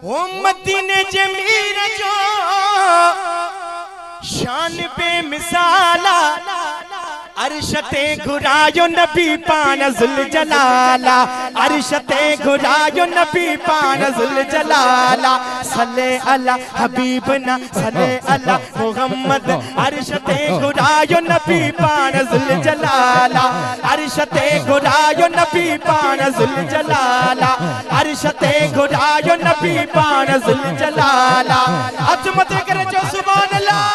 ओ मदीने जमीर जो शान बेमिसाला अरशते घुरायो नबी पान जुल जलाला अरशते घुरायो नबी पान जुल जलाला सल्ले अला हबीबना सल्ले अला मुहम्मद अरशते घुरायो नबी पान जुल जलाला अरशते घुरायो नबी पान जुल जलाला अरशते घुरायो नबी पान जुल जलाला अजमत करे जो सुभान अल्लाह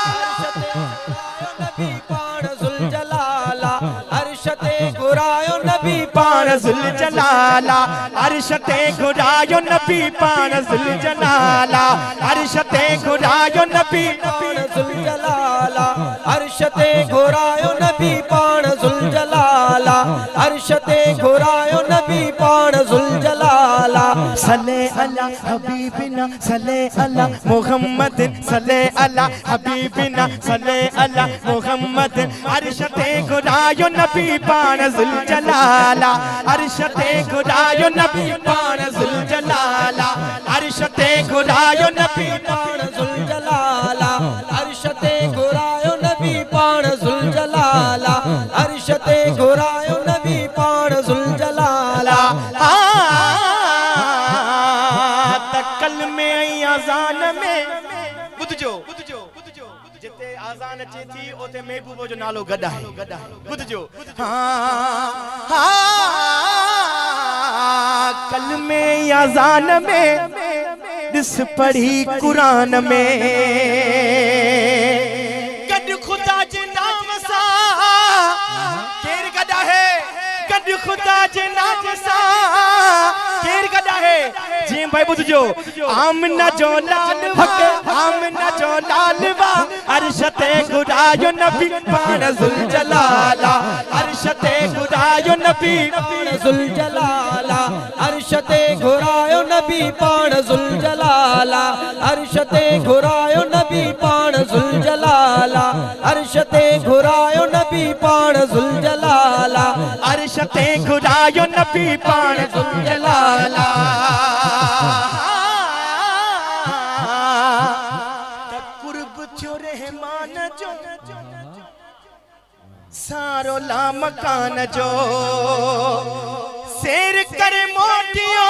अरशते घुरायो नबी पान जुल जलाला अरशते घुरायो नबी पान जुल जलाला अरशते घुरायो नबी पान जुल जलाला अरशते घुरायो नबी पान जुल जलाला अरशते घुरायो नबी पान जुल जलाला सल्ले अला हबीबिना सल्ले अला मुहम्मद सल्ले अला हबीबिना सल्ले अला मुहम्मद अरशते घुरायो नबी पान जुल जलाला अरशते घुरायो नबी पान जुल जलाला अरशते घुरायो नबी पान जुल जलाला अरशते घुरायो नबी पान जुल जलाला अरशते घुरायो नबी पान जुल जलाला तकल में अजान में बुधजो जिते आज़ान अचे थी उते महबूब जो नालो गदा है बुधजो कल में आज़ान में दिस पढ़ी कुरान में गद खुदा जे नाम सा केर गदा है गद खुदा जे नाम सा केर गदा है जी भाई बुधजो आमना जो लाल हक आमना जो लाल वा अरशते घुरायो नबी पान जुल जलाला अरशते घुरायो नबी पान जुल जलाला अरशते घुरायो नबी पान जुल जलाला अरशते घुरायो नबी पान जुल जलाला अरशते घुरायो नबी पान जुल जलाला अरशते घुरायो नबी पान जुल जलाला सारो ला मकान जो शेर करे मोटियो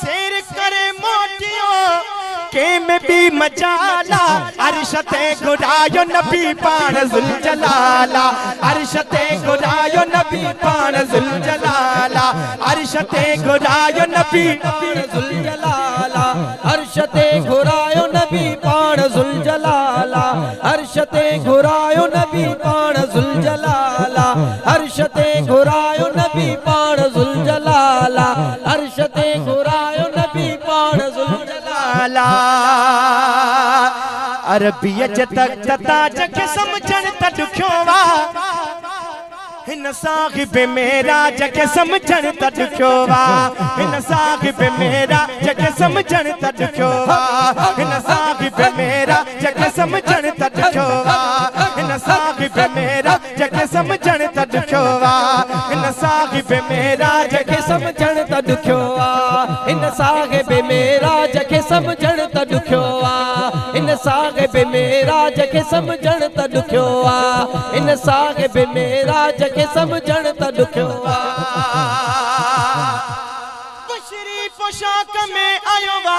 शेर करे मोटियो के में भी मचाला अरशते घुरायो नबी पान जुल जलाला अरशते घुरायो नबी पान जुल जलाला अरशते घुरायो नबी पान जुल जलाला अरशते घुरायो नबी पान जुल जलाला अरशते घुरायो नबी पान जुल जलाला अरशते घुरायो नबी पान जुल जलाला अरशते घुरायो नबी पान जुल जलाला अरबीय तक तता जग समझण त दुखियो वा हिन साहिब मेरा जग समझण त दुखियो वा हिन साहिब मेरा जग समझण त दुखियो वा हिन साहिब मेरा जग समझण त दुखियो वा हिन साहिब मेरा जग समझण त दुखियो वा हिन साहिब मेरा जग समझण त दुखियो वा हिन साहिब मेरा जग समझण त दुखियो वा हिन साहिब मेरा जग समझण त दुखियो वा हिन साहिब मेरा जग समझण त दुखियो वा बशरी पोशाक में आयो वा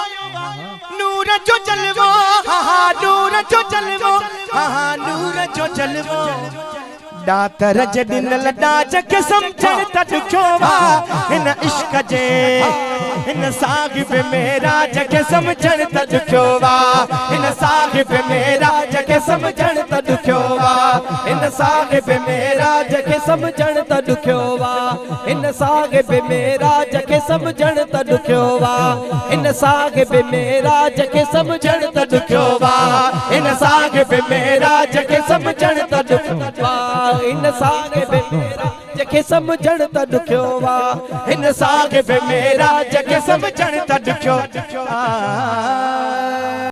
नूर जो जलवो हा नूर जो जलवो हा नूर जो जलवो दातर जदिनल दाज के समझण त दुखियो वा हिन इश्क जे हिन साहिब मेरा जग समझण त दुखियो वा हिन साहिब मेरा जग समझण त दुखियो वा हिन साहिब मेरा जग समझण त दुखियो वा हिन साहिब मेरा जग समझण त दुखियो वा हिन साहिब मेरा जग समझण त दुखियो वा हिन साहिब मेरा जग समझण त दुखियो वा हिन साहिब मेरा जग समझण त दुखियो वा हिन साहिब मेरा जग समझण त दुखियो